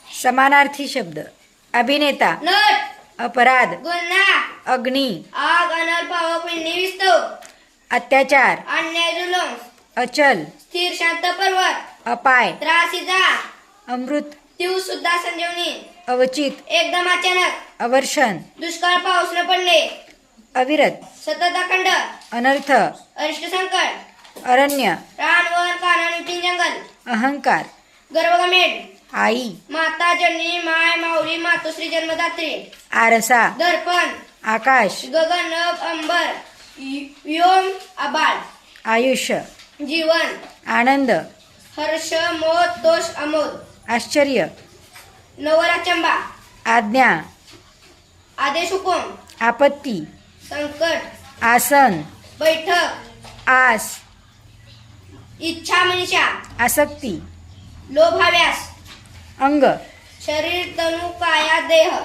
समानार्थी शब्द अभिनेता, नट, अपराध, गुन्हा, अग्नी, आग, अनल, पावक, पिंडी, विस्तव, अत्याचार, अन्याय, जुलूम, अचल, स्थिर, शांत, पर्वत, अपाय, त्रास, इजा, अमृत, तीव, सुद्धा, संजीवनी, अवचित, एकदम, अचानक, अवर्षण, दुष्काळ, पाऊस न पडणे, अविरत, सतत, अखंड, अनर्थ, अरिष्ट, संकट, अरण्य, रान, वन, कानन, विपिन, जंगल, अहंकार, गर्भगमेढ, आई, माता, जननी, माय, माऊली, मातोश्री, जन्मदात्री, आरसा, दर्पण, आकाश, गगन, नभ, अंबर, व्योम, आभाळ, आयुष्य, जीवन, आनंद, हर्ष, मोद, दोष, अमोद, आश्चर्य, नवराचंबा, आज्ञा, आदेश, हुकुम, आपत्ती, संकट, आसन, बैठक, आस, इच्छा, मनीषा, आसक्ती, लोभाव्यास, अंग, शरीर, तनु, काया, देह,